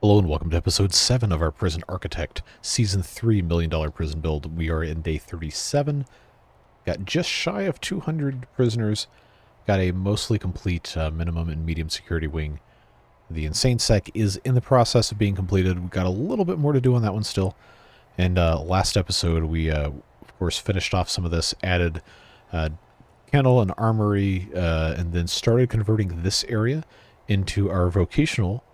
Hello and welcome to episode 7 of our Prison Architect Season 3 $1 Million Prison Build. We are in day 37. Got just shy of 200 prisoners. Got a mostly complete minimum and medium security wing. The Insane Sec is in the process of being completed. We've got a little bit more to do on that one still. And last episode we, of course, finished off some of this, added kennel and armory, and then started converting this area into our vocational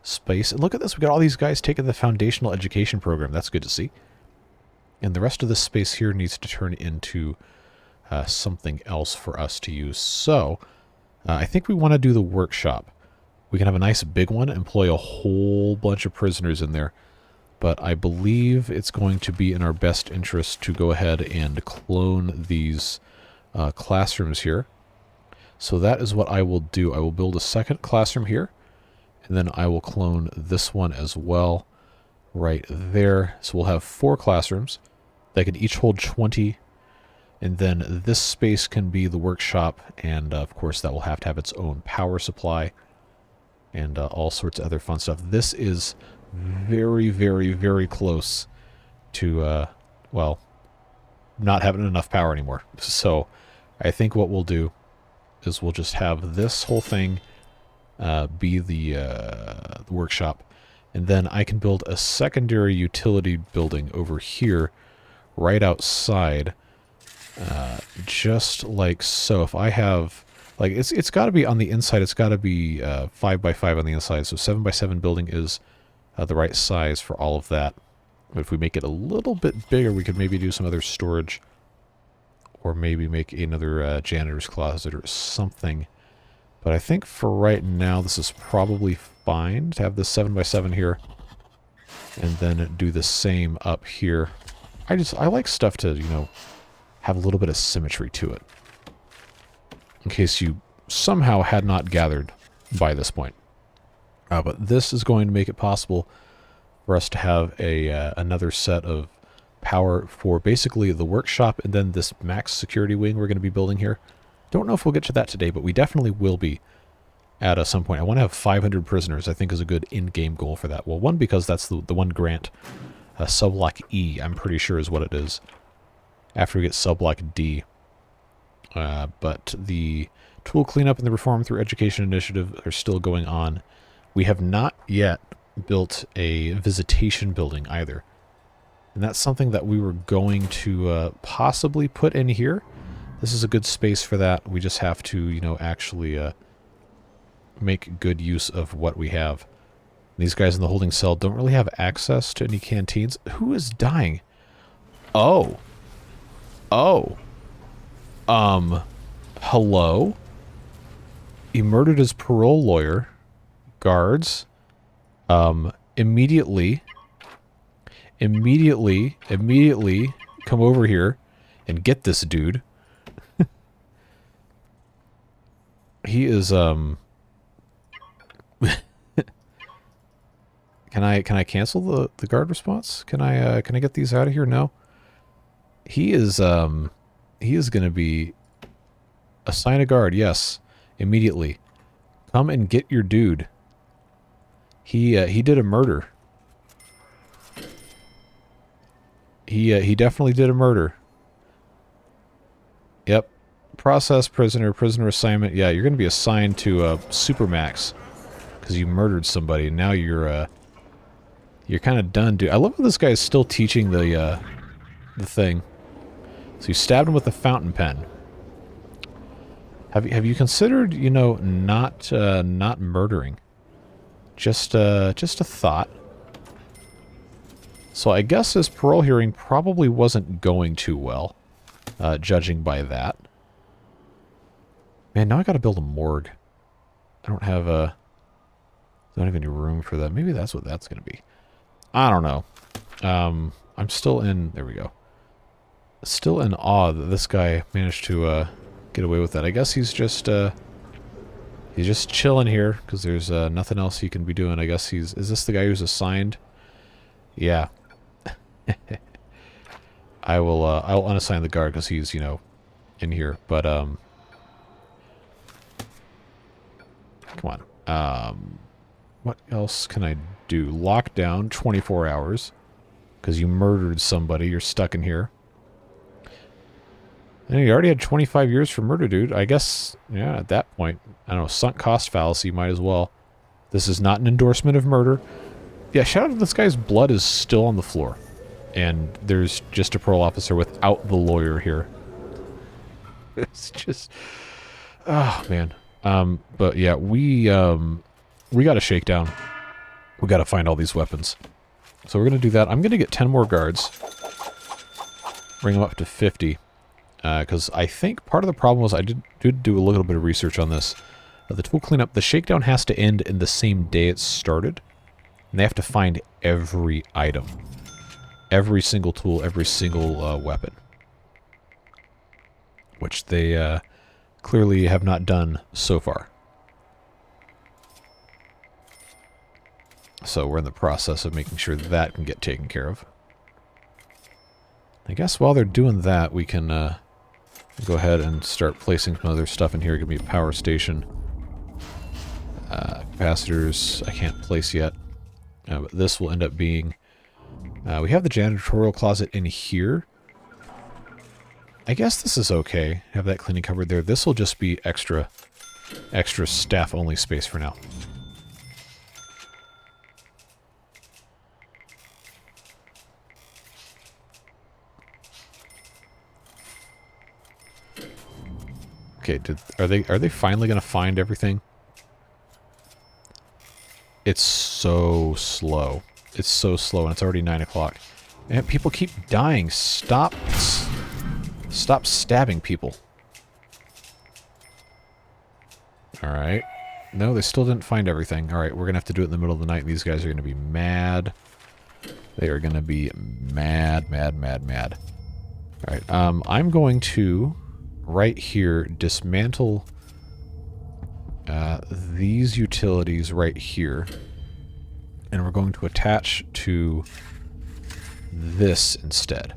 space. And look at this, we got all these guys taking the foundational education program. That's good to see. And the rest of this space here needs to turn into something else for us to use. So I think we want to do the workshop. We can have a nice big one, employ a whole bunch of prisoners in there, but I believe it's going to be in our best interest to go ahead and clone these classrooms here. So that is what I will do. I will build a second classroom here, and then I will clone this one as well right there. So we'll have 4 classrooms. They can each hold 20. And then this space can be the workshop. And of course that will have to have its own power supply. And all sorts of other fun stuff. This is very, very, very close to, well, not having enough power anymore. So I think what we'll do is we'll just have this whole thing be the workshop, and then I can build a secondary utility building over here right outside, just like so. If I have, like, it's got to be on the inside, it's got to be 5 by 5 on the inside, so 7 by 7 building is the right size for all of that. But if we make it a little bit bigger, we could maybe do some other storage, or maybe make another janitor's closet or something. But I think for right now, this is probably fine to have this 7 by 7 here, and then do the same up here. I like stuff to, you know, have a little bit of symmetry to it, in case you somehow had not gathered by this point. But this is going to make it possible for us to have another set of power for basically the workshop, and then this max security wing we're going to be building here. Don't know if we'll get to that today, but we definitely will be at some point. I want to have 500 prisoners, I think, is a good in-game goal for that. Well, one, because that's the one grant. Subblock E, I'm pretty sure, is what it is, after we get Subblock D. But the tool cleanup and the reform through education initiative are still going on. We have not yet built a visitation building either. And that's something that we were going to possibly put in here. This is a good space for that. We just have to, you know, actually make good use of what we have. These guys in the holding cell don't really have access to any canteens. Who is dying? Oh. Oh. Hello? He murdered his parole lawyer. Guards. Immediately come over here and get this dude. He is, Can I cancel the guard response? Can I get these out of here? No. He is gonna be assign a guard, yes. Immediately. Come and get your dude. He did a murder. He definitely did a murder. Yep. Process prisoner assignment. Yeah, you're going to be assigned to Supermax because you murdered somebody. Now you're kind of done, dude. I love how this guy is still teaching the thing. So you stabbed him with a fountain pen. Have you considered, you know, not murdering? Just a thought. So I guess his parole hearing probably wasn't going too well, judging by that. Man, now I gotta build a morgue. I don't have any room for that. Maybe that's what that's gonna be. I don't know. I'm still in, there we go. Still in awe that this guy managed to get away with that. I guess he's just chilling here because there's nothing else he can be doing. I guess is this the guy who's assigned? Yeah. I'll unassign the guard because he's, you know, in here. But come on. What else can I do? Lockdown, 24 hours. Because you murdered somebody, you're stuck in here. And you already had 25 years for murder, dude. I guess, yeah, at that point, I don't know, sunk cost fallacy, might as well. This is not an endorsement of murder. Yeah, shout out to this guy's blood is still on the floor. And there's just a parole officer without the lawyer here. It's just... Oh, man. But yeah, we got to shake down. We got to find all these weapons. So we're going to do that. I'm going to get 10 more guards. Bring them up to 50. Because I think part of the problem was I did do a little bit of research on this. The tool cleanup, the shakedown has to end in the same day it started. And they have to find every item. Every single tool, every single weapon. Which they clearly have not done so far. So we're in the process of making sure that can get taken care of. I guess while they're doing that, we can go ahead and start placing some other stuff in here. Give me a power station. Capacitors I can't place yet. But this will end up being... we have the janitorial closet in here. I guess this is okay. Have that cleaning cupboard there. This will just be extra staff-only space for now. Okay, are they finally going to find everything? It's so slow. It's so slow, and it's already 9 o'clock. And people keep dying. Stop stabbing people. Alright. No, they still didn't find everything. Alright, we're going to have to do it in the middle of the night. These guys are going to be mad. They are going to be mad. Alright, I'm going to, right here, dismantle these utilities right here. And we're going to attach to this instead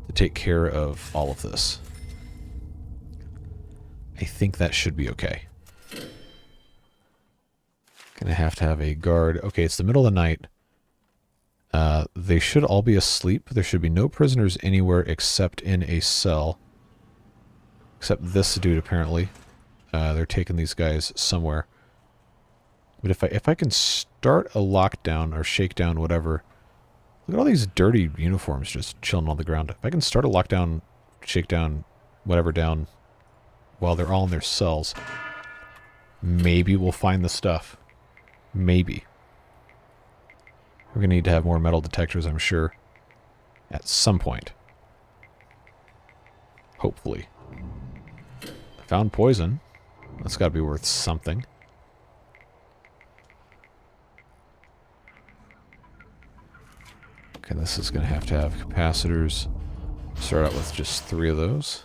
to take care of all of this. I think that should be okay. Gonna have to have a guard. Okay, it's the middle of the night. They should all be asleep. There should be no prisoners anywhere except in a cell. Except this dude, apparently. They're taking these guys somewhere. But if I can start a lockdown or shakedown, whatever. Look at all these dirty uniforms just chilling on the ground. If I can start a lockdown, shakedown, whatever down while they're all in their cells, maybe we'll find the stuff. Maybe. We're going to need to have more metal detectors, I'm sure, at some point. Hopefully. I found poison. That's got to be worth something. Okay, this is going to have capacitors. Start out with just 3 of those.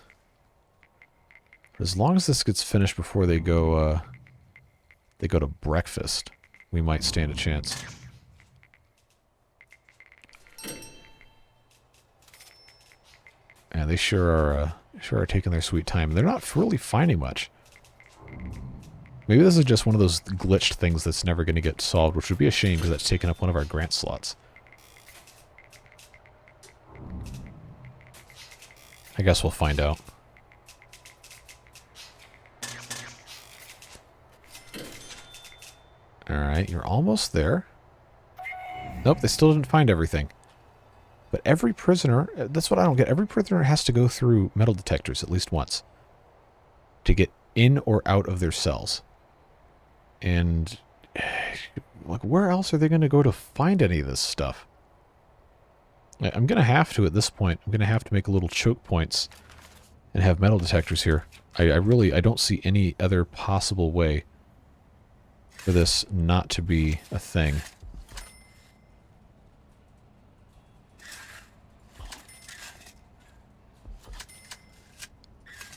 As long as this gets finished before they go to breakfast, we might stand a chance. And they sure are taking their sweet time. They're not really finding much. Maybe this is just one of those glitched things that's never going to get solved, which would be a shame because that's taken up one of our grant slots. I guess we'll find out. Alright, you're almost there. Nope, they still didn't find everything. But every prisoner, that's what I don't get. Every prisoner has to go through metal detectors at least once to get in or out of their cells. And like, where else are they going to go to find any of this stuff? I'm going to have to, at this point, I'm going to have to make little choke points and have metal detectors here. I don't see any other possible way for this not to be a thing.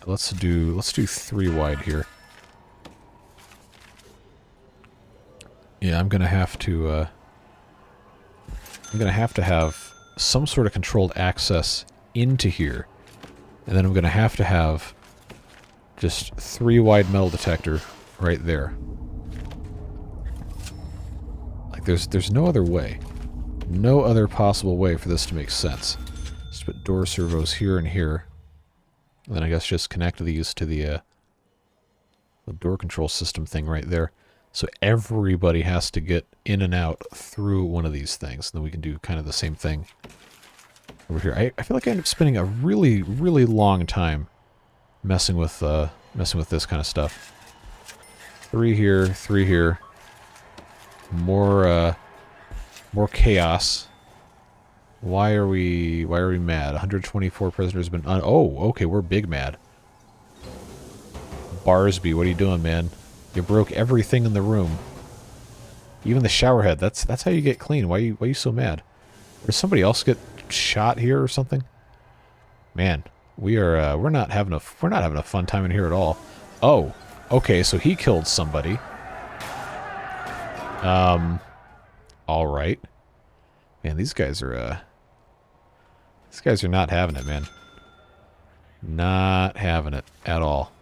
Let's do 3 wide here. Yeah, I'm gonna have to have some sort of controlled access into here, and then I'm gonna have to have just 3 wide metal detector right there. there's no other way. No other possible way for this to make sense. Just put door servos here and here. And then I guess just connect these to the door control system thing right there. So everybody has to get in and out through one of these things. And then we can do kind of the same thing over here. I feel like I end up spending a really, really long time messing with this kind of stuff. 3 here, 3 here. More chaos. Why are we mad? 124 prisoners have been oh, okay, we're big mad. Barsby, what are you doing, man? You broke everything in the room. Even the shower head. That's how you get clean. Why are you so mad? Did somebody else get shot here or something? Man, we're not having a fun time in here at all. Oh, okay, so he killed somebody. All right. Man, these guys are not having it, man. Not having it at all.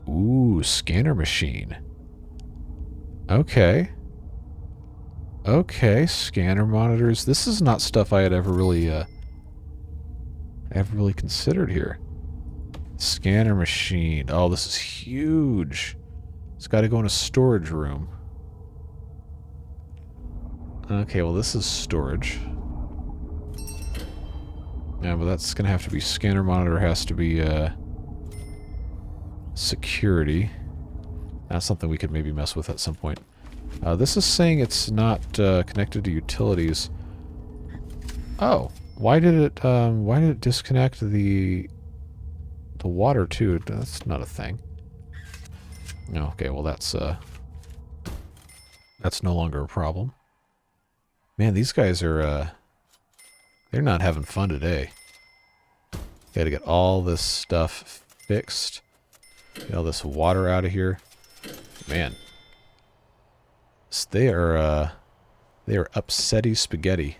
Ooh, scanner machine. Okay. Okay, scanner monitors. This is not stuff I had ever really considered here. Scanner machine. Oh, this is huge. It's got to go in a storage room. Okay, well, this is storage. Yeah, but that's going to have to be... Scanner monitor has to be, security. That's something we could maybe mess with at some point. This is saying it's not, connected to utilities. Oh. Why did it disconnect the water, too? That's not a thing. Okay, well, that's no longer a problem. Man, these guys are, they're not having fun today. Gotta get all this stuff fixed. Get all this water out of here. Man. They are upsetty spaghetti.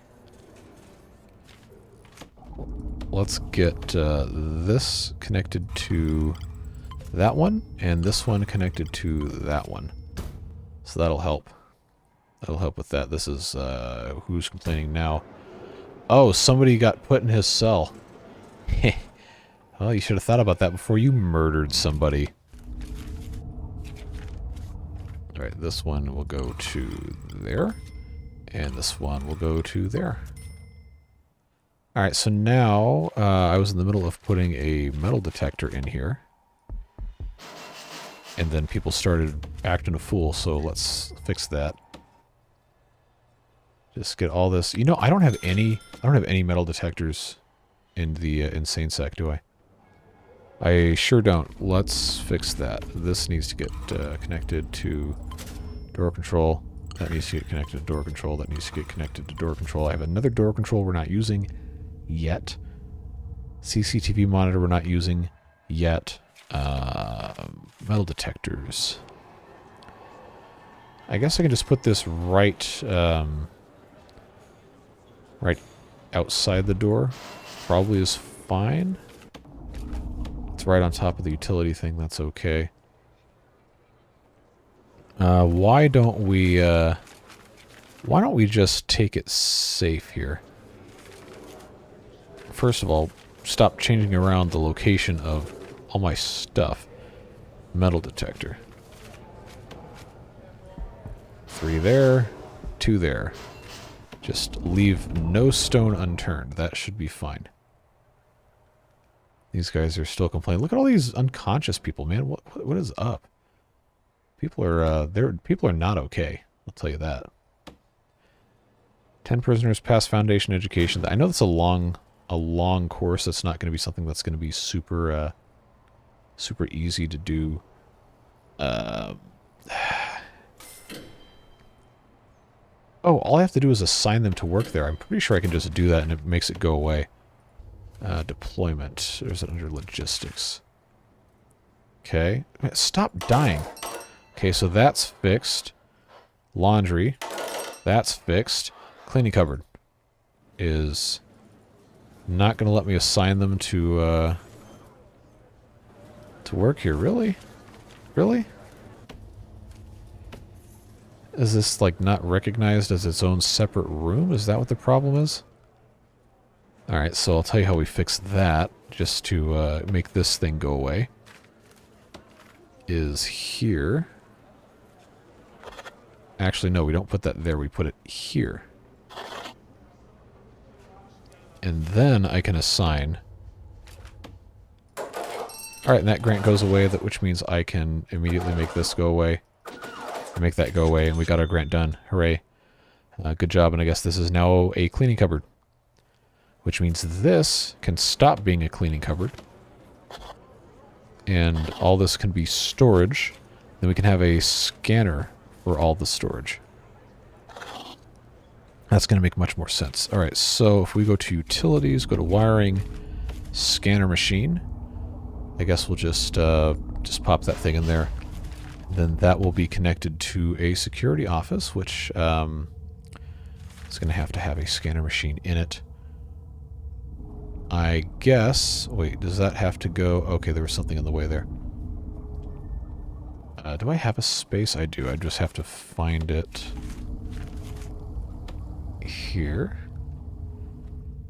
Let's get this connected to that one, and this one connected to that one. So that'll help. That'll help with that. This is, who's complaining now? Oh, somebody got put in his cell. Well, you should have thought about that before you murdered somebody. Alright, this one will go to there. And this one will go to there. Alright, so now I was in the middle of putting a metal detector in here. And then people started acting a fool, so let's fix that. Just get all this. You know, I don't have any metal detectors in the insane sec, do I? I sure don't. Let's fix that. This needs to get connected to door control. That needs to get connected to door control. That needs to get connected to door control. I have another door control we're not using yet. CCTV monitor we're not using yet. Metal detectors. I guess I can just put this right outside the door. Probably is fine. It's right on top of the utility thing. That's okay. Why don't we just take it safe here? First of all, stop changing around the location of all my stuff. Metal detector. 3 there, 2 there. Just leave no stone unturned. That should be fine. These guys are still complaining. Look at all these unconscious people, man. What is up? People are not okay. I'll tell you that. 10 prisoners pass foundation education. I know that's a long course. That's not going to be something that's going to be super easy to do. Oh, all I have to do is assign them to work there. I'm pretty sure I can just do that and it makes it go away. Deployment. There's it under logistics. Okay. Stop dying. Okay, so that's fixed. Laundry. That's fixed. Cleaning cupboard is not going to let me assign them to to work here. Really? Really? Is this, like, not recognized as its own separate room? Is that what the problem is? Alright, so I'll tell you how we fix that, just to make this thing go away. Is here. Actually, no, we don't put that there, we put it here. And then I can assign... Alright, and that grant goes away, which means I can immediately make this go away. Make that go away, and we got our grant done. Hooray. Good job, and I guess this is now a cleaning cupboard. Which means this can stop being a cleaning cupboard. And all this can be storage. Then we can have a scanner for all the storage. That's going to make much more sense. Alright, so if we go to utilities, go to wiring, scanner machine. I guess we'll just pop that thing in there. Then that will be connected to a security office, which is going to have a scanner machine in it. I guess... Wait, does that have to go... Okay, there was something in the way there. Do I have a space? I do. I just have to find it here.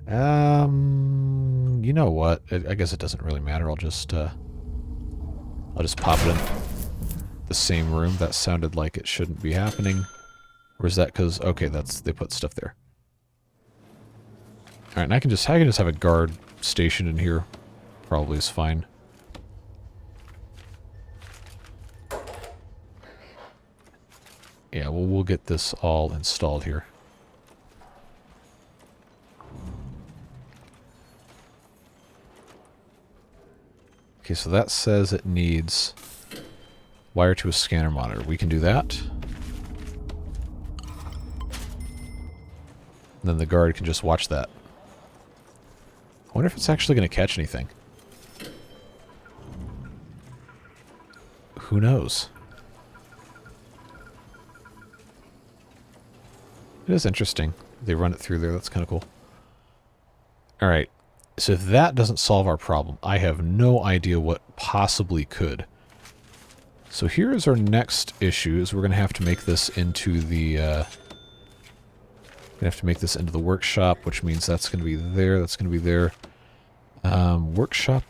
You know what? I guess it doesn't really matter. I'll just pop it in the same room. That sounded like it shouldn't be happening. Or is that because... Okay, they put stuff there. Alright, and I can just have a guard station in here. Probably is fine. Yeah, well, we'll get this all installed here. Okay, so that says it needs wire to a scanner monitor. We can do that. And then the guard can just watch that. I wonder if it's actually going to catch anything. Who knows? It is interesting. They run it through there. That's kind of cool. Alright. So if that doesn't solve our problem, I have no idea what possibly could. So here is our next issue, is we're going to have to make this into the... workshop, which means that's going to be there, that's going to be there. Workshop.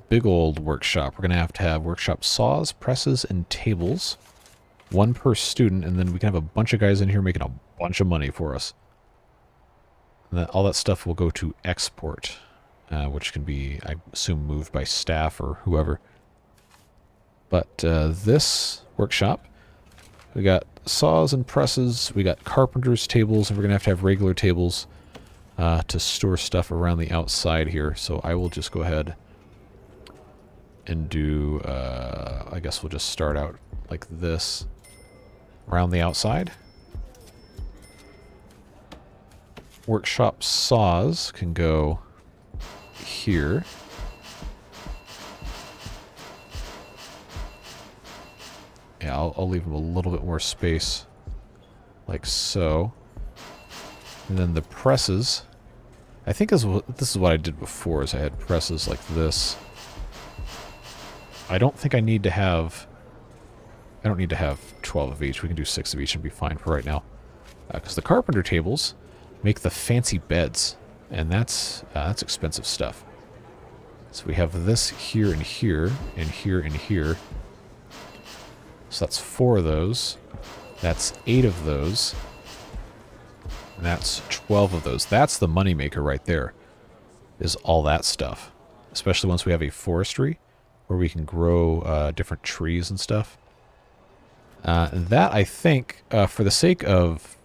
Big old workshop. We're going to have workshop saws, presses, and tables. One per student, and then we can have a bunch of guys in here making a bunch of money for us. And all that stuff will go to export, which can be, I assume, moved by staff or whoever. But this workshop, we got saws and presses, we got carpenter's tables, and we're going to have regular tables to store stuff around the outside here. So I will just go ahead and do, I guess we'll just start out like this around the outside. Workshop saws can go here. Yeah, I'll leave them a little bit more space, like so. And then the presses, I think this is what I did before, is I had presses like this. I don't think I need to have... I don't need to have 12 of each. We can do 6 of each and be fine for right now. Because the carpenter tables make the fancy beds, and that's expensive stuff. So we have this here and here, and here and here. So that's 4 of those. That's 8 of those. And that's 12 of those. That's the moneymaker right there, is all that stuff. Especially once we have a forestry, where we can grow different trees and stuff. That, I think, for the sake of,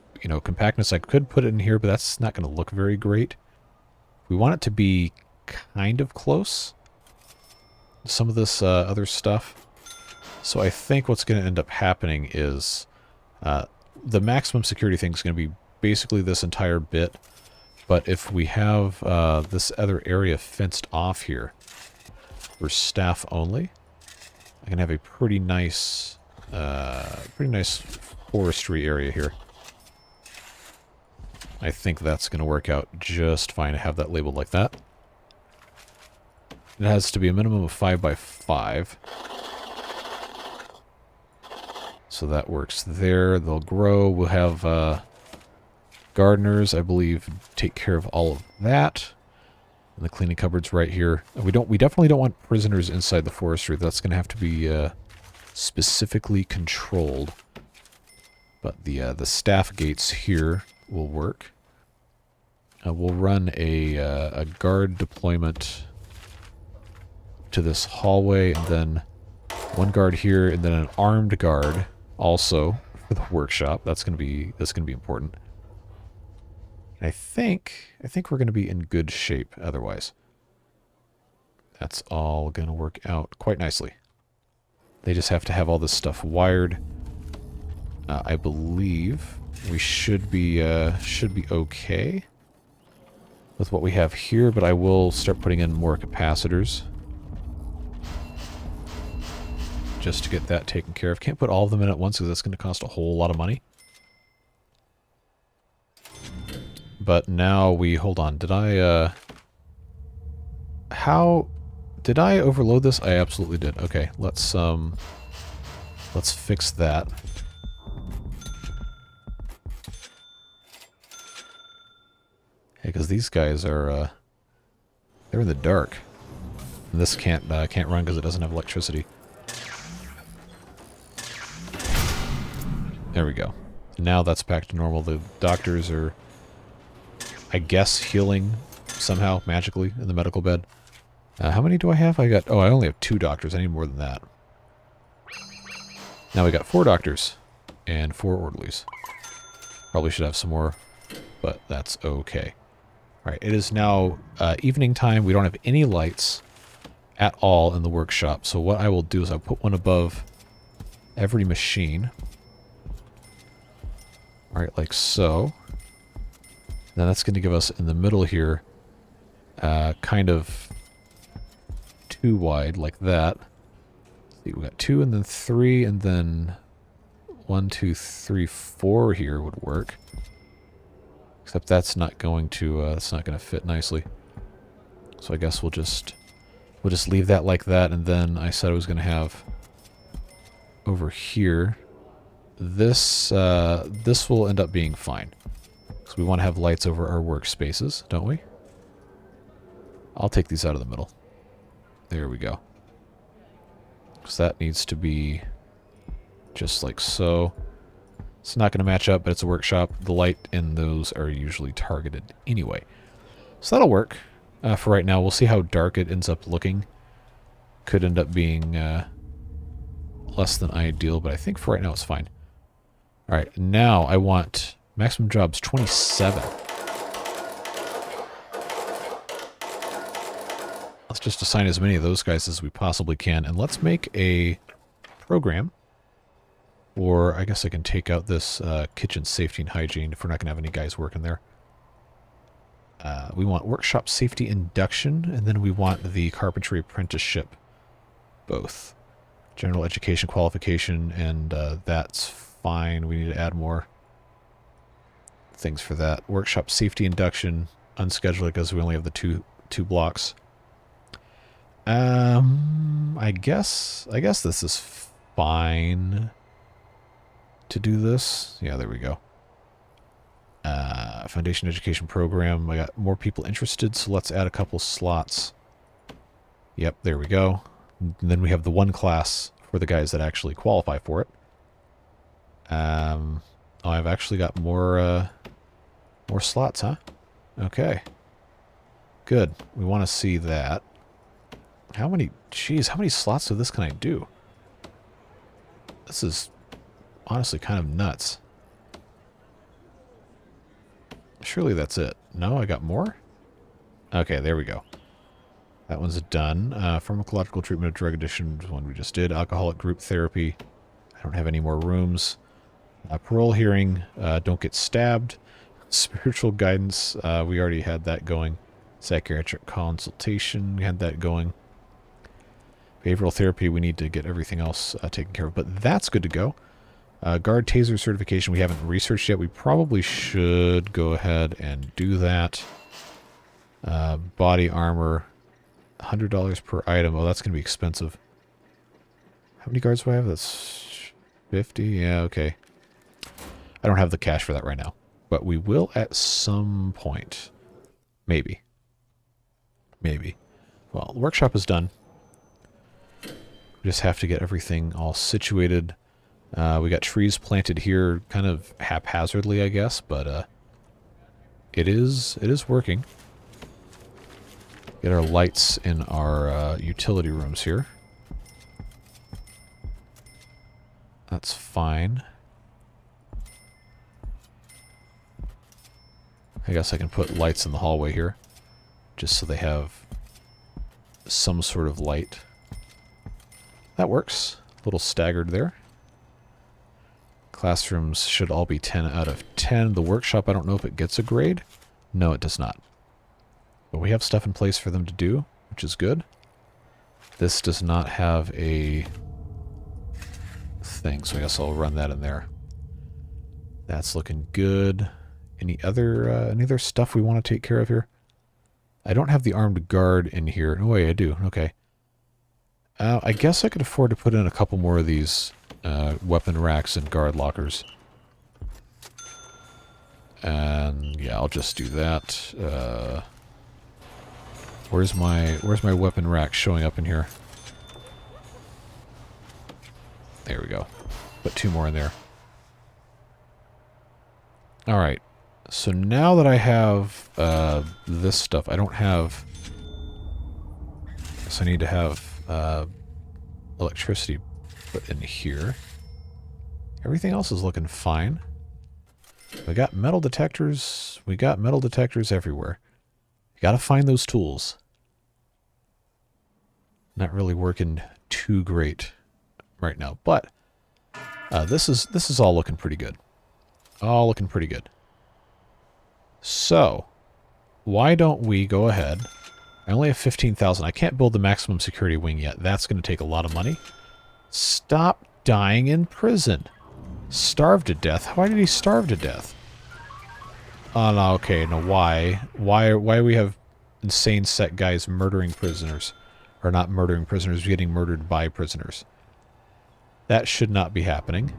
compactness, I could put it in here, but that's not going to look very great. We want it to be kind of close to some of this other stuff. So I think what's going to end up happening is the maximum security thing is going to be basically this entire bit. But if we have this other area fenced off here for staff only, I can have a pretty nice forestry area here. I think that's going to work out just fine to have that labeled like that. It has to be a minimum of 5 by 5. So that works there. They'll grow. We'll have gardeners, I believe, take care of all of that. And the cleaning cupboard's right here. We definitely don't want prisoners inside the forestry. That's going to have to be specifically controlled. But the staff gates here will work. We'll run a guard deployment to this hallway, and then one guard here, and then an armed guard also for the workshop. That's gonna be important. And I think we're gonna be in good shape otherwise. That's all gonna work out quite nicely. They just have to have all this stuff wired. I believe we should be okay with what we have here, but I will start putting in more capacitors just to get that taken care of. Can't put all of them in at once because that's going to cost a whole lot of money. But now hold on, did I overload this? I absolutely did. Okay, let's fix that. Because these guys are, they're in the dark. And this can't run because it doesn't have electricity. There we go. Now that's back to normal. The doctors are, I guess, healing somehow, magically, in the medical bed. How many do I have? I only have 2 doctors. I need more than that. Now we got 4 doctors and 4 orderlies. Probably should have some more, but that's okay. Alright, it is now evening time. We don't have any lights at all in the workshop. So what I will do is I'll put one above every machine. Alright, like so. Then that's going to give us in the middle here kind of 2 wide, like that. See, we got 2 and then 3 and then 1, 2, 3, 4 here would work. Except that's not going to fit nicely. So I guess we'll just leave that like that, and then I said I was going to have over here. This will end up being fine. Because we want to have lights over our workspaces, don't we? I'll take these out of the middle. There we go. Because that needs to be just like so. It's not going to match up, but it's a workshop. The light in those are usually targeted anyway. So that'll work for right now. We'll see how dark it ends up looking. Could end up being less than ideal, but I think for right now it's fine. Alright, now I want maximum jobs 27. Let's just assign as many of those guys as we possibly can, and let's make a program. Or I guess I can take out this kitchen safety and hygiene if we're not going to have any guys working there. We want workshop safety induction, and then we want the carpentry apprenticeship. Both. General education qualification, and that's fine. We need to add more things for that. Workshop safety induction, unscheduled because we only have the two blocks. I guess this is fine to do this. Yeah, there we go. Foundation education program. I got more people interested, so let's add a couple slots. Yep, there we go. And then we have the one class for the guys that actually qualify for it. Oh, I've actually got more slots, huh? Okay. Good. We want to see that. How many slots of this can I do? This is honestly kind of nuts. Surely that's it. No, I got more? Okay, there we go. That one's done. Pharmacological treatment of drug addiction is one we just did. Alcoholic group therapy. I don't have any more rooms. Parole hearing. Don't get stabbed. Spiritual guidance. We already had that going. Psychiatric consultation. We had that going. Behavioral therapy. We need to get everything else taken care of. But that's good to go. Guard taser certification we haven't researched yet. We probably should go ahead and do that. Body armor. $100 per item. Oh, that's going to be expensive. How many guards do I have? That's 50. Yeah, okay. I don't have the cash for that right now. But we will at some point. Maybe. Maybe. Well, the workshop is done. We just have to get everything all situated. We got trees planted here kind of haphazardly, I guess, but it is working. Get our lights in our utility rooms here. That's fine. I guess I can put lights in the hallway here, just so they have some sort of light. That works. A little staggered there. Classrooms should all be 10 out of 10. The workshop, I don't know if it gets a grade. No, it does not. But we have stuff in place for them to do, which is good. This does not have a thing, so I guess I'll run that in there. That's looking good. Any other stuff we want to take care of here? I don't have the armed guard in here. No way, I do. Okay. I guess I could afford to put in a couple more of these weapon racks and guard lockers. And yeah, I'll just do that. Where's my weapon rack showing up in here? There we go. Put 2 more in there. Alright. So now that I have this stuff, I don't have... So I need to have electricity put in here. Everything else is looking fine. We got metal detectors. We got metal detectors everywhere. You gotta find those tools. Not really working too great right now, but this is all looking pretty good. All looking pretty good. So, why don't we go ahead? I only have 15,000. I can't build the maximum security wing yet. That's going to take a lot of money. Stop dying in prison. Starved to death? Why did he starve to death? Oh, no, okay, no, why? Why we have insane sect guys murdering prisoners? Or not murdering prisoners, getting murdered by prisoners. That should not be happening.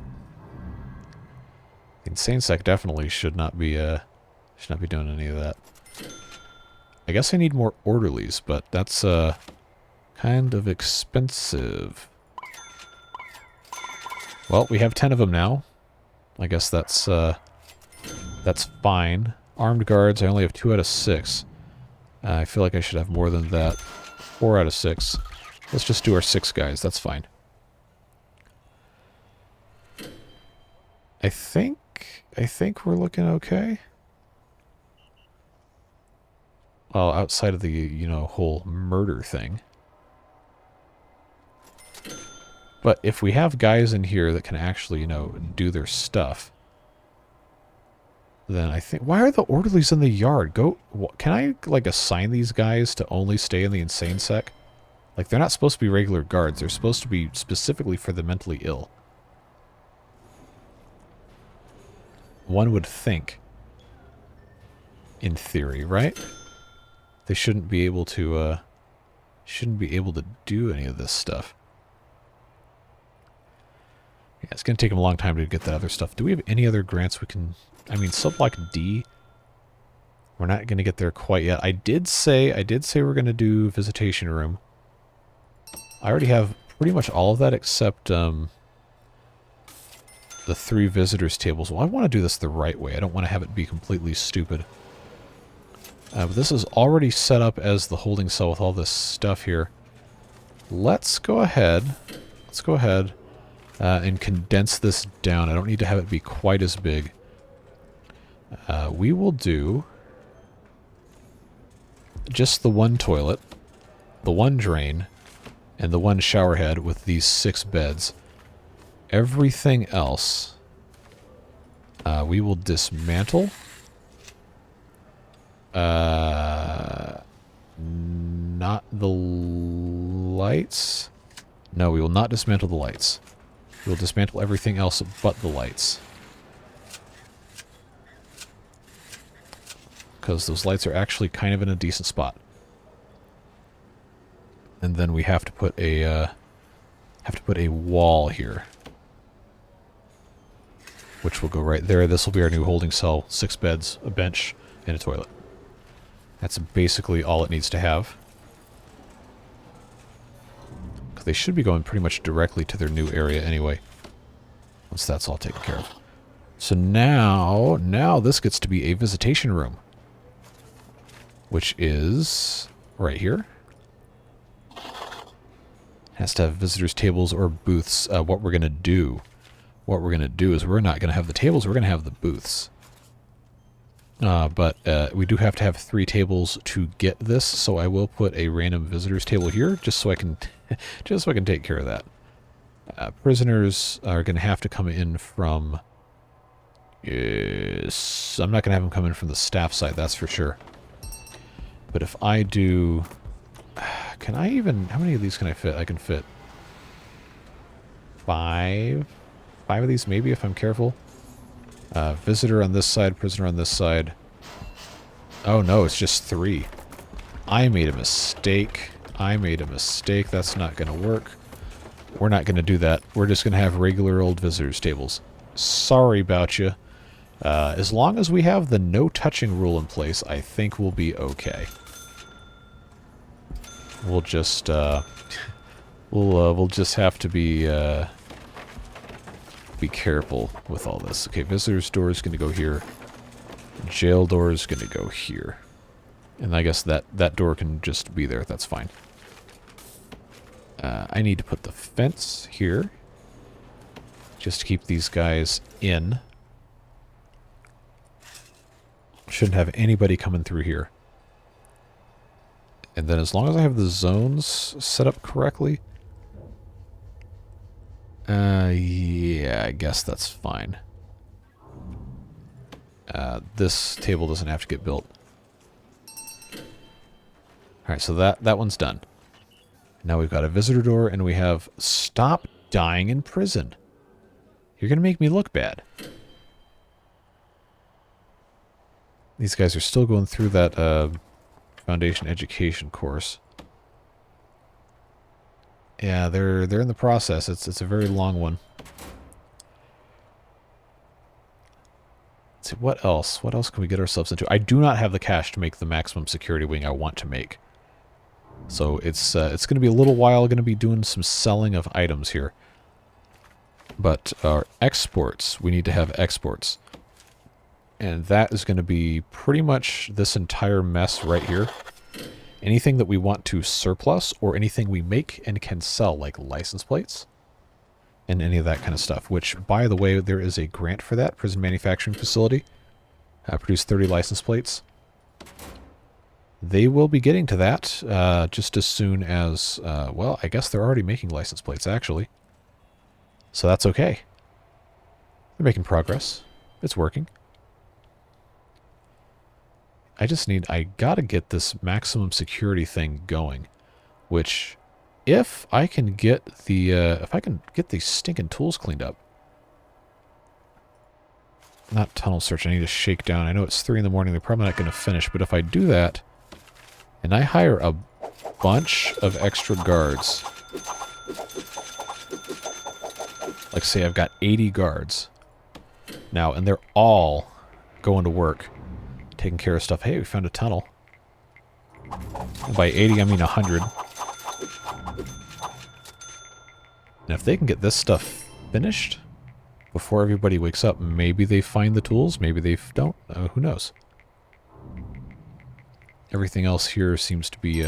The insane sect definitely should not be doing any of that. I guess I need more orderlies, but that's kind of expensive. Well, we have 10 of them now. I guess that's fine. Armed guards, I only have 2 out of 6. I feel like I should have more than that. 4 out of 6. Let's just do our 6 guys. That's fine. I think we're looking okay. Well, outside of the, you know, whole murder thing. But if we have guys in here that can actually, you know, do their stuff, then I think... Why are the orderlies in the yard? Can I, like, assign these guys to only stay in the insane sec? Like, they're not supposed to be regular guards. They're supposed to be specifically for the mentally ill. One would think. In theory, right? They shouldn't be able to, do any of this stuff. Yeah, it's going to take them a long time to get that other stuff. Do we have any other grants we can... I mean, subblock D, we're not going to get there quite yet. I did say we're going to do visitation room. I already have pretty much all of that except the 3 visitors tables. Well, I want to do this the right way. I don't want to have it be completely stupid. But this is already set up as the holding cell with all this stuff here. Let's go ahead and condense this down. I don't need to have it be quite as big. We will do just the 1 toilet, the 1 drain, and the 1 shower head with these 6 beds. Everything else we will dismantle. Not the lights. No, we will not dismantle the lights. We will dismantle everything else but the lights. Because those lights are actually kind of in a decent spot. And then we have to put a wall here, which will go right there. This will be our new holding cell. 6 beds, a bench, and a toilet. That's basically all it needs to have. Because they should be going pretty much directly to their new area anyway, once that's all taken care of. So now this gets to be a visitation room, which is right here. Has to have visitors' tables or booths. What we're gonna do is we're not gonna have the tables. We're gonna have the booths. But we do have to have 3 tables to get this. So I will put a random visitors' table here, just so I can take care of that. Prisoners are gonna have to come in from. Yes, I'm not gonna have them come in from the staff side. That's for sure. But if I do. Can I even... How many of these can I fit? I can fit 5. 5 of these, maybe, if I'm careful. Visitor on this side, prisoner on this side. Oh, no, it's just 3. I made a mistake. That's not going to work. We're not going to do that. We're just going to have regular old visitors' tables. Sorry about you. As long as we have the no touching rule in place, I think we'll be okay. We'll just we'll just have to be careful with all this. Okay, visitors' door is going to go here. Jail door is going to go here. And I guess that door can just be there. That's fine. I need to put the fence here, just to keep these guys in. Shouldn't have anybody coming through here. And then as long as I have the zones set up correctly, yeah, I guess that's fine. This table doesn't have to get built. Alright, so that one's done. Now we've got a visitor door, and we have stop dying in prison. You're going to make me look bad. These guys are still going through that foundation education course. Yeah, they're in the process. It's a very long one. Let's see, what else? What else can we get ourselves into? I do not have the cash to make the maximum security wing I want to make. So it's going to be a little while. Going to be doing some selling of items here. But our exports, we need to have exports. And that is going to be pretty much this entire mess right here. Anything that we want to surplus or anything we make and can sell, like license plates and any of that kind of stuff. Which, by the way, there is a grant for that. Prison Manufacturing Facility. Produce 30 license plates. They will be getting to that just as soon as, well, I guess they're already making license plates, actually. So that's okay. They're making progress. It's working. I gotta get this maximum security thing going, which, if I can get these stinking tools cleaned up. Not tunnel search, I need to shake down. I know it's 3 in the morning, they're probably not going to finish, but if I do that, and I hire a bunch of extra guards, like say I've got 80 guards now, and they're all going to work, taking care of stuff. Hey, we found a tunnel. By 80, I mean 100. And if they can get this stuff finished before everybody wakes up, maybe they find the tools, maybe they don't. Who knows? Everything else here seems to be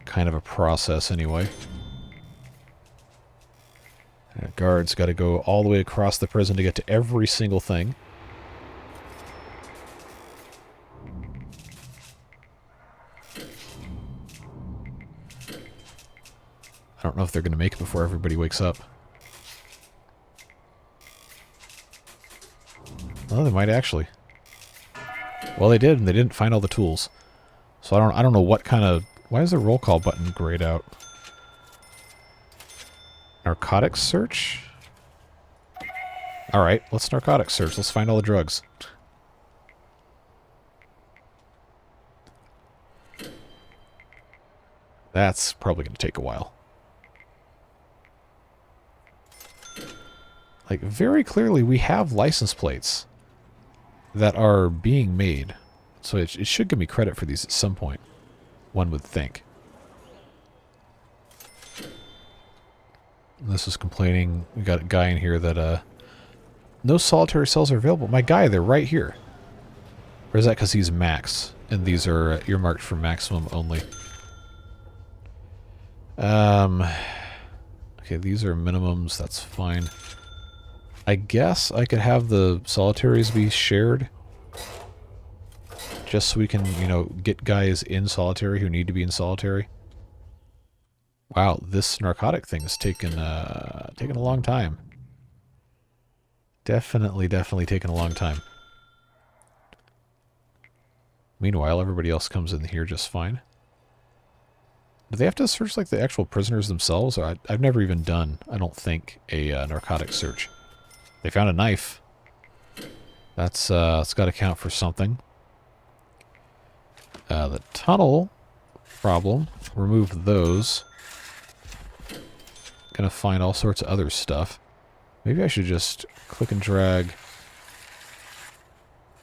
kind of a process anyway. Guards got to go all the way across the prison to get to every single thing. I don't know if they're going to make it before everybody wakes up. Well, they might actually. Well, they did, and they didn't find all the tools. So I don't know what kind of... Why is the roll call button grayed out? Narcotics search? Alright, let's narcotics search. Let's find all the drugs. That's probably going to take a while. Like, very clearly, we have license plates that are being made. So it should give me credit for these at some point, one would think. This is complaining. We got a guy in here that, no solitary cells are available. My guy, they're right here. Or is that because he's max, and these are earmarked for maximum only? Okay, these are minimums. That's fine. I guess I could have the solitaries be shared. Just so we can, you know, get guys in solitary who need to be in solitary. Wow, this narcotic thing has taken a long time. Definitely taken a long time. Meanwhile, everybody else comes in here just fine. Do they have to search, like, the actual prisoners themselves? Or I've never even done, I don't think, a narcotic search. They found a knife. That's got to count for something. The tunnel problem. Remove those. Gonna find all sorts of other stuff. Maybe I should just click and drag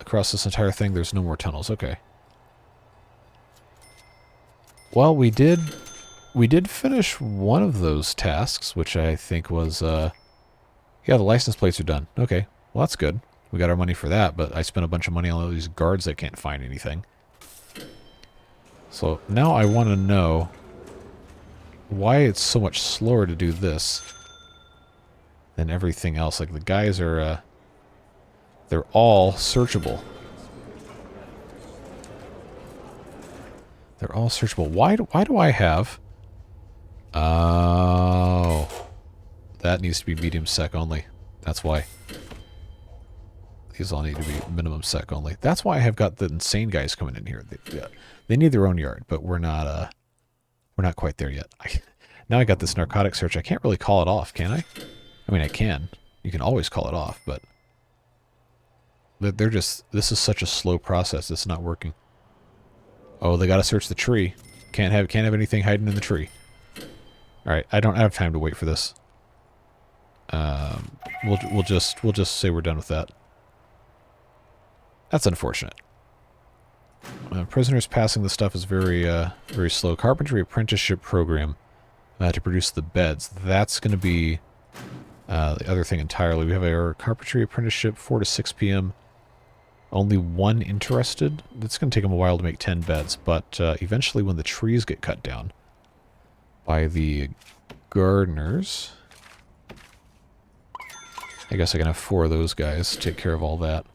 across this entire thing. There's no more tunnels. Okay. Well, we did finish one of those tasks, which I think was, yeah, the license plates are done. Okay. Well, that's good. We got our money for that, but I spent a bunch of money on all these guards that can't find anything. So now I want to know why it's so much slower to do this than everything else. Like, the guys are, they're all searchable. They're all searchable. Why do I have... Oh. That needs to be medium sec only. That's why. These all need to be minimum sec only. That's why I have got the insane guys coming in here. They need their own yard, but we're not quite there yet. Now I got this narcotic search. I can't really call it off, can I? I mean, I can. You can always call it off, but they're just... This is such a slow process. It's not working. Oh, they got to search the tree. Can't have anything hiding in the tree. All right, I don't have time to wait for this. We'll just say we're done with that. That's unfortunate. Prisoners passing the stuff is very slow. Carpentry apprenticeship program to produce the beds. That's going to be the other thing entirely. We have our carpentry apprenticeship 4 to 6 p.m. Only one interested. It's going to take them a while to make 10 beds, but eventually when the trees get cut down by the gardeners, I guess I can have 4 of those guys take care of all that.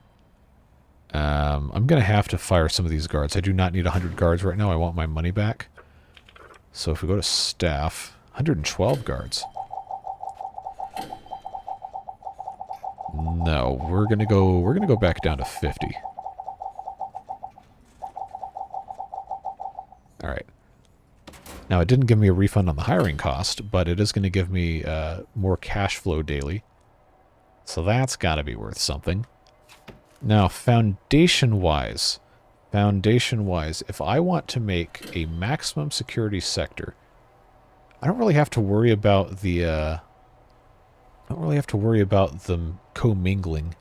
I'm going to have to fire some of these guards. I do not need 100 guards right now. I want my money back. So if we go to staff, 112 guards. No, we're gonna go back down to 50. All right. Now, it didn't give me a refund on the hiring cost, but it is going to give me more cash flow daily. So that's got to be worth something. Now, foundation-wise, if I want to make a maximum security sector, I don't really have to worry about the them commingling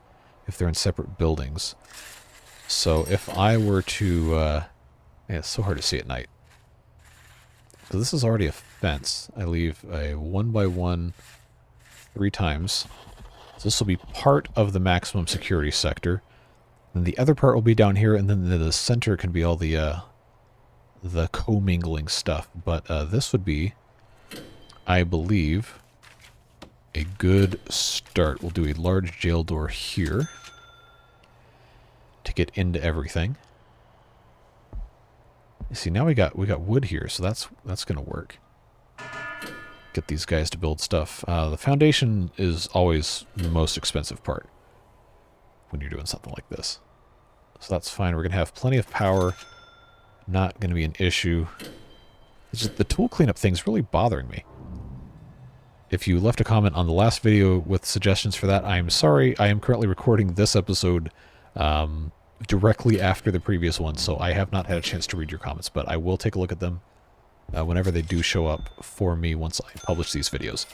if they're in separate buildings. So if I were to, yeah, it's so hard to see at night. So this is already a fence. I leave a 1x1 3 times. So this will be part of the maximum security sector. And the other part will be down here, and then the center can be all the commingling stuff. But this would be, I believe, a good start. We'll do a large jail door here to get into everything. You see, now we got wood here, so that's gonna work. Get these guys to build stuff. The foundation is always the most expensive part when you're doing something like this. So that's fine. We're gonna have plenty of power. Not gonna be an issue. It's just the tool cleanup thing's really bothering me. If you left a comment on the last video with suggestions for that, I'm sorry. I am currently recording this episode directly after the previous one, so I have not had a chance to read your comments, but I will take a look at them whenever they do show up for me once I publish these videos.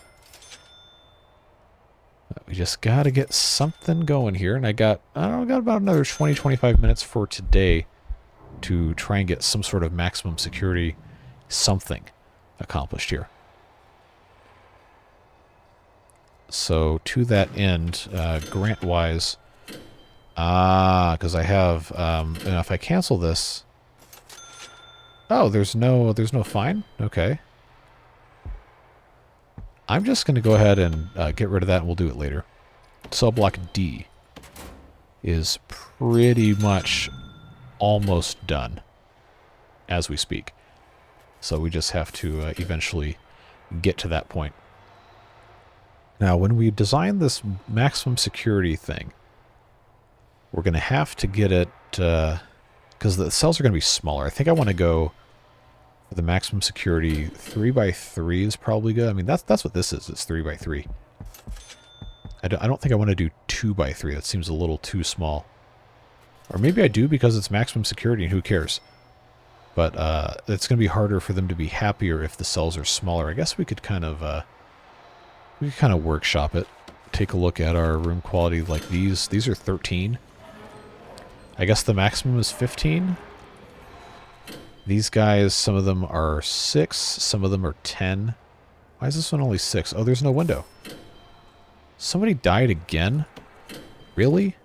We just got to get something going here, and I got about another 20-25 minutes for today to try and get some sort of maximum security something accomplished here. So to that end, grant-wise, because I have, if I cancel this, oh, there's no fine? Okay. I'm just going to go ahead and get rid of that, and we'll do it later. Cell block D is pretty much almost done as we speak. So we just have to eventually get to that point. Now, when we design this maximum security thing, we're going to have to get it, because the cells are going to be smaller. I think I want to go for the maximum security 3x3 is probably good. I mean, that's what this is. It's 3x3. I don't think I want to do 2x3. That seems a little too small. Or maybe I do because it's maximum security and who cares. But it's going to be harder for them to be happier if the cells are smaller. I guess we could kind of workshop it. Take a look at our room quality like these. These are 13. I guess the maximum is 15. These guys, some of them are 6, some of them are 10. Why is this one only 6? Oh, there's no window. Somebody died again? Really?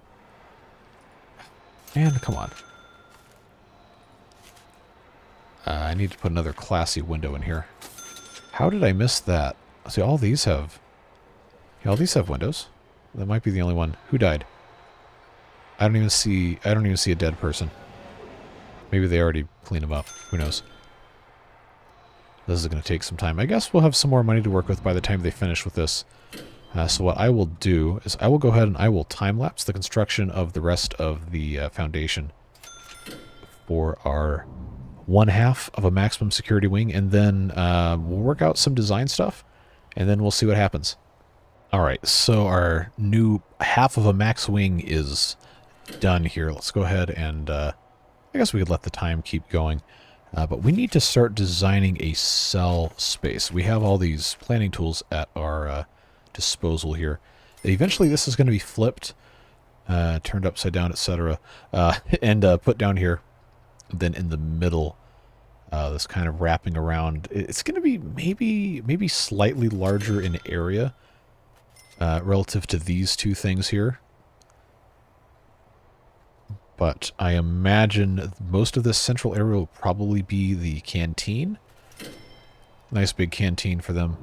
Man, come on. I need to put another classy window in here. How did I miss that? See, all these have... Yeah, all these have windows. That might be the only one. Who died? I don't even see a dead person. Maybe they already cleaned them up. Who knows? This is going to take some time. I guess we'll have some more money to work with by the time they finish with this. So what I will do is I will go ahead and I will time-lapse the construction of the rest of the foundation for our 1/2 of a maximum security wing, and then we'll work out some design stuff, and then we'll see what happens. Alright, so our new 1/2 of a max wing is done here. Let's go ahead and I guess we could let the time keep going. But we need to start designing a cell space. We have all these planning tools at our disposal here. Eventually this is going to be flipped, turned upside down, etc. And put down here. Then in the middle, this kind of wrapping around. It's going to be maybe slightly larger in area relative to these two things here. But I imagine most of this central area will probably be the canteen. Nice big canteen for them,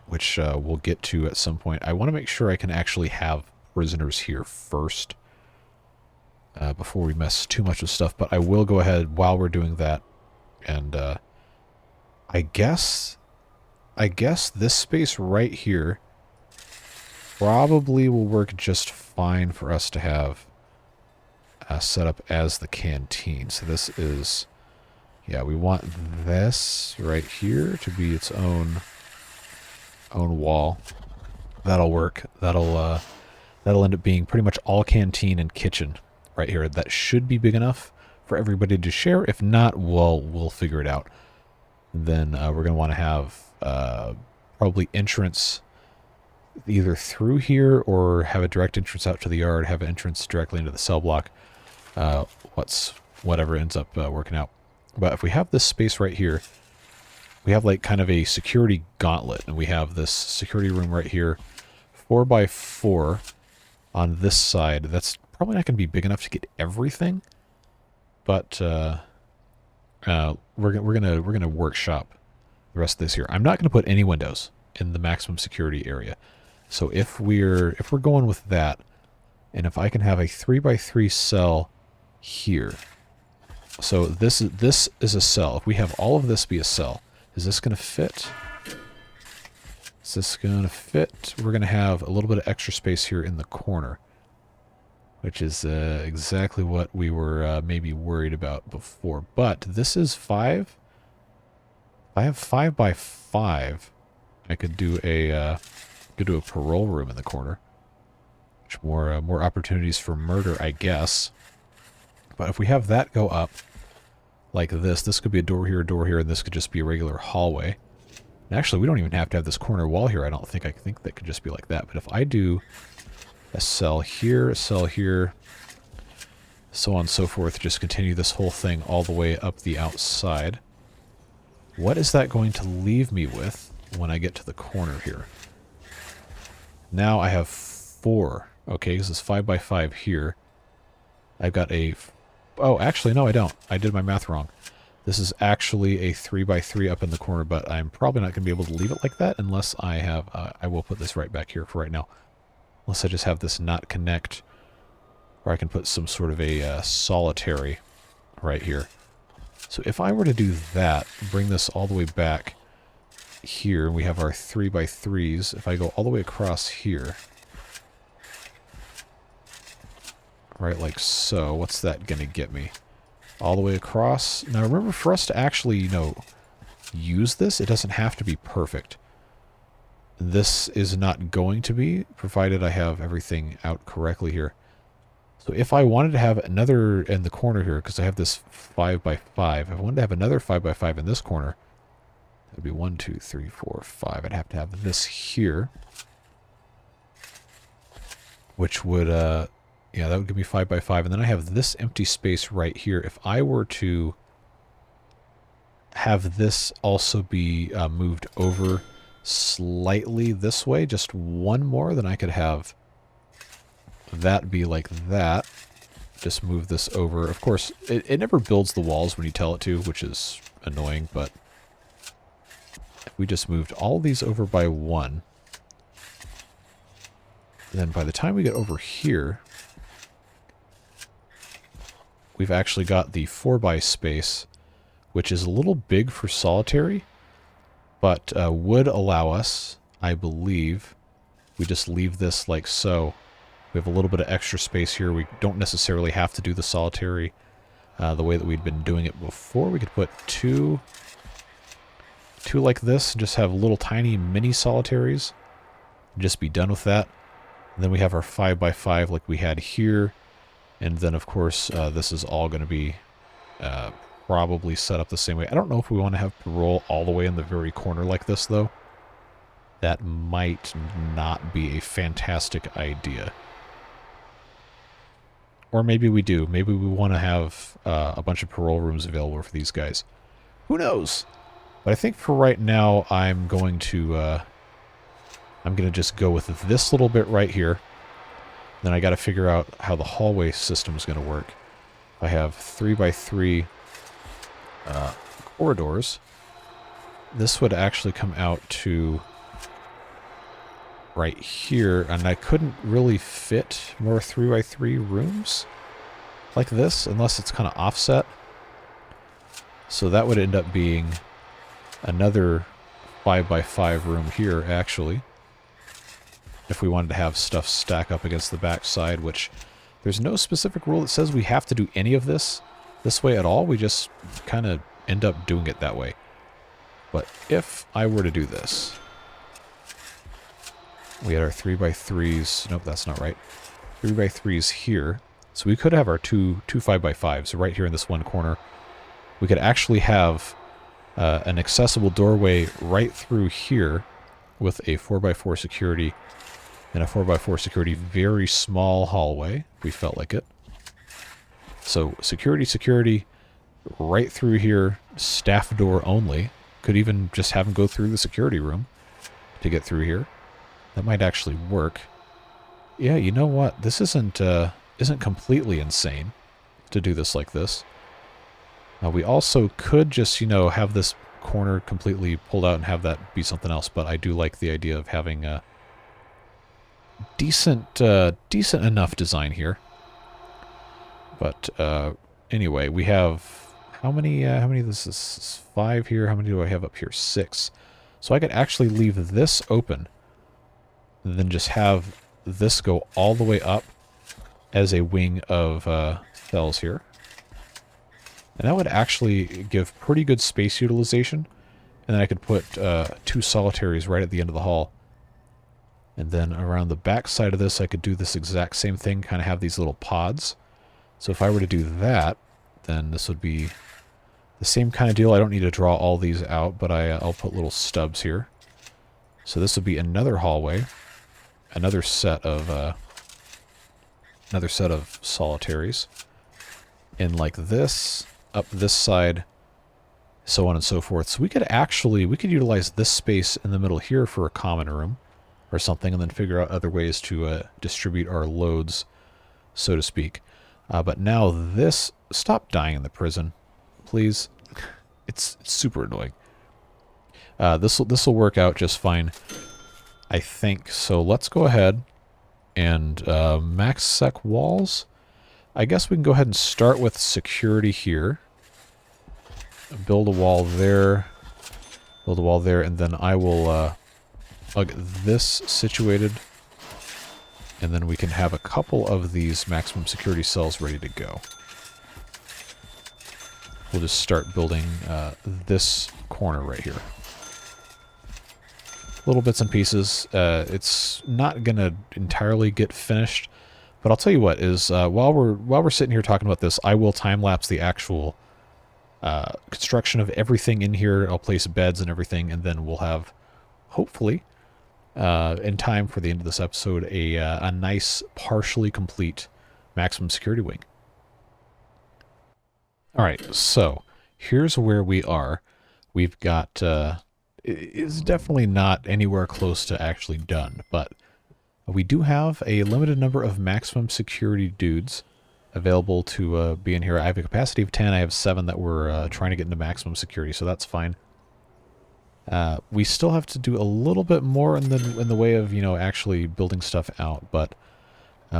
which we'll get to at some point. I want to make sure I can actually have prisoners here first before we mess too much with stuff. But I will go ahead while we're doing that. And I guess this space right here probably will work just fine for us to have set up as the canteen. So this is, yeah, we want this right here to be its own wall. That'll work. That'll end up being pretty much all canteen and kitchen right here. That should be big enough for everybody to share. If not, we'll figure it out. Then we're going to want to have probably entrance either through here or have a direct entrance out to the yard, have an entrance directly into the cell block. Whatever ends up working out. But if we have this space right here, we have like kind of a security gauntlet, and we have this security room right here, 4x4 on this side. That's probably not going to be big enough to get everything, but we're gonna workshop the rest of this here. I'm not going to put any windows in the maximum security area. So if we're going with that, and if I can have a 3x3 cell here. So this is a cell. If we have all of this be a cell, is this going to fit? Is this going to fit? We're going to have a little bit of extra space here in the corner, which is exactly what we were maybe worried about before. But this is 5. If I have 5x5, I could do a parole room in the corner. Which more opportunities for murder, I guess. But if we have that go up like this. This could be a door here, and this could just be a regular hallway. And actually, we don't even have to have this corner wall here, I don't think. I think that could just be like that. But if I do a cell here, so on and so forth, just continue this whole thing all the way up the outside, what is that going to leave me with when I get to the corner here? Now I have 4. Okay, this is 5 by 5 here. I've got a... Oh, actually, no, I don't. I did my math wrong. This is actually a 3 by 3 up in the corner, but I'm probably not going to be able to leave it like that unless I have... I will put this right back here for right now. Unless I just have this not connect, or I can put some sort of a solitary right here. So if I were to do that, bring this all the way back here, and we have our 3 by 3s. If I go all the way across here, right like so, what's that going to get me? All the way across. Now remember, for us to actually, you know, use this, it doesn't have to be perfect. This is not going to be, provided I have everything out correctly here. So if I wanted to have another in the corner here, because I have this 5 by 5, if I wanted to have another 5 by 5 in this corner, that would be 1, 2, 3, 4, 5. I'd have to have this here, which would, yeah, that would give me 5 by 5. And then I have this empty space right here. If I were to have this also be moved over slightly this way, just one more, then I could have that be like that. Just move this over. Of course, it never builds the walls when you tell it to, which is annoying, but if we just moved all these over by 1, then by the time we get over here, we've actually got the 4 by space, which is a little big for solitary, but would allow us, I believe, we just leave this like so. We have a little bit of extra space here. We don't necessarily have to do the solitary the way that we'd been doing it before. We could put two like this and just have little tiny mini solitaries and just be done with that. And then we have our 5 by 5 like we had here. And then, of course, this is all going to be probably set up the same way. I don't know if we want to have parole all the way in the very corner like this, though. That might not be a fantastic idea. Or maybe we do. Maybe we want to have a bunch of parole rooms available for these guys. Who knows? But I think for right now, I'm going to just go with this little bit right here. Then I got to figure out how the hallway system is going to work. I have 3 by 3 corridors. This would actually come out to right here, and I couldn't really fit more 3 by 3 rooms like this unless it's kind of offset. So that would end up being another 5 by 5 room here, actually, if we wanted to have stuff stack up against the back side, which there's no specific rule that says we have to do any of this way at all. We just kind of end up doing it that way. But if I were to do this, we had our 3 by 3s. Nope, that's not right. 3 by 3s here. So we could have our two 5 by 5s right here in this one corner. We could actually have an accessible doorway right through here with a 4 by 4 security and a 4 by 4 security very small hallway, if we felt like it. So security, right through here, staff door only. Could even just have them go through the security room to get through here. That might actually work. Yeah, you know what? This isn't completely insane to do this like this. We also could just, you know, have this corner completely pulled out and have that be something else, but I do like the idea of having a decent enough design here. But anyway, we have how many this is 5 here. How many do I have up here? 6. So I could actually leave this open and then just have this go all the way up as a wing of cells here. And that would actually give pretty good space utilization. And then I could put 2 solitaries right at the end of the hall. And then around the back side of this, I could do this exact same thing, kind of have these little pods. So if I were to do that, then this would be The same kind of deal. I don't need to draw all these out, but I'll put little stubs here. So this would be another hallway, another set of solitaries, and like this up this side, so on and so forth. So we could utilize this space in the middle here for a common room or something, and then figure out other ways to distribute our loads, so to speak. But now this, stop dying in the prison, please. It's super annoying. This will work out just fine, I think. So let's go ahead and max sec walls. I guess we can go ahead and start with security here. Build a wall there. Build a wall there, and then I'll get this situated. And then we can have a couple of these maximum security cells ready to go. We'll just start building this corner right here. Little bits and pieces. It's not gonna entirely get finished, but I'll tell you what is while we're sitting here talking about this, I will time lapse the actual construction of everything in here. I'll place beds and everything, and then we'll have, hopefully, in time for the end of this episode, a nice partially complete maximum security wing. Alright, so here's where we are. We've got, it's definitely not anywhere close to actually done, but we do have a limited number of maximum security dudes available to be in here. I have a capacity of 10, I have 7 that we're trying to get into maximum security, so that's fine. We still have to do a little bit more in the way of, actually building stuff out, but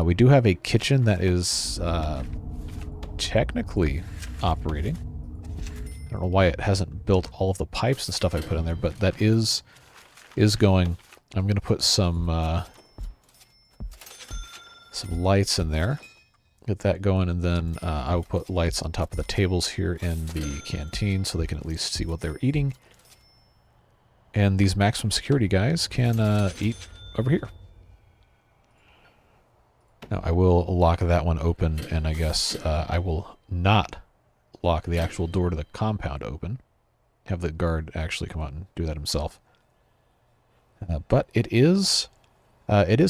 we do have a kitchen that is technically operating. I don't know why it hasn't built all of the pipes and stuff I put in there, but that is going. I'm going to put some lights in there. Get that going, and then I will put lights on top of the tables here in the canteen so they can at least see what they're eating. And these maximum security guys can eat over here. Now, I will lock that one open, and I guess I will not lock the actual door to the compound open. Have the guard actually come out and do that himself. But it is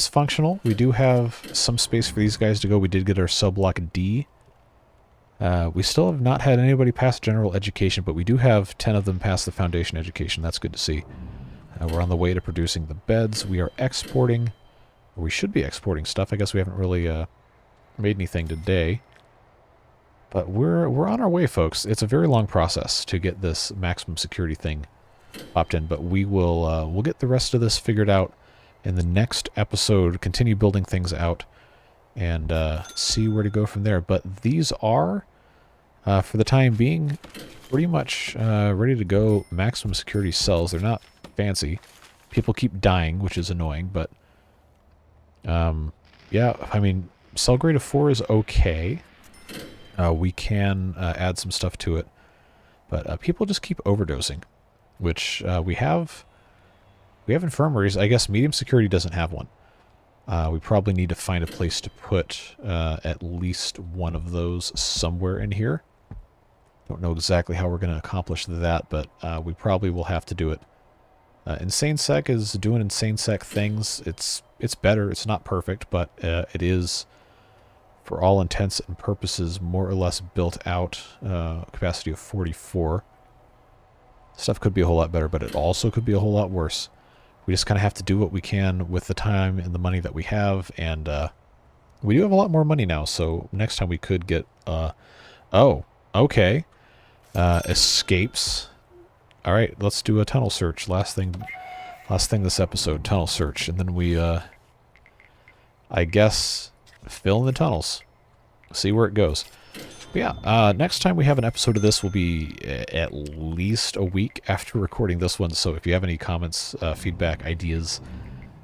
functional. We do have some space for these guys to go. We did get our sub-block D. We still have not had anybody pass general education, but we do have 10 of them pass the foundation education. That's good to see. We're on the way to producing the beds. We are exporting, or we should be exporting stuff. I guess we haven't really made anything today. But we're on our way, folks. It's a very long process to get this maximum security thing popped in, but we'll get the rest of this figured out in the next episode, continue building things out, and see where to go from there. But these are, for the time being, pretty much ready to go maximum security cells. They're not fancy. People keep dying, which is annoying, but yeah, I mean, cell grade of 4 is okay. We can add some stuff to it, but people just keep overdosing, which we have infirmaries. I guess medium security doesn't have one. We probably need to find a place to put at least one of those somewhere in here. Don't know exactly how we're going to accomplish that, but we probably will have to do it. Insane Sec is doing Insane Sec things. It's better. It's not perfect, but it is, for all intents and purposes, more or less built out. Capacity of 44. Stuff could be a whole lot better, but it also could be a whole lot worse. We just kind of have to do what we can with the time and the money that we have, and we do have a lot more money now, so next time we could get, oh, okay, escapes. Alright, let's do a tunnel search. Last thing this episode, tunnel search, and then we, I guess, fill in the tunnels. See where it goes. But yeah, next time we have an episode of this will be at least a week after recording this one, so if you have any comments, feedback, ideas,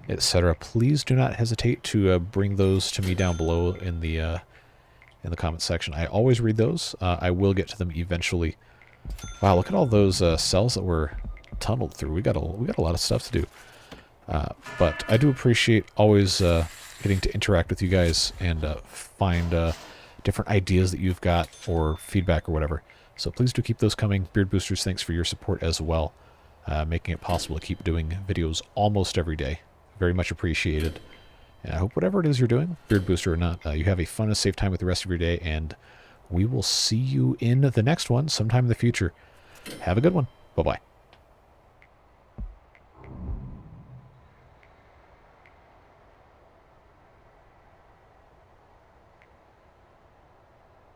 etc., please do not hesitate to bring those to me down below in the comment section. I always read those. I will get to them eventually. Wow, look at all those cells that were tunneled through. We got a lot of stuff to do. But I do appreciate always getting to interact with you guys and find different ideas that you've got or feedback or whatever. So please do keep those coming. Beard Boosters, thanks for your support as well, making it possible to keep doing videos almost every day. Very much appreciated. And I hope whatever it is you're doing, Beard Booster or not, you have a fun and safe time with the rest of your day, and we will see you in the next one sometime in the future. Have a good one. Bye-bye.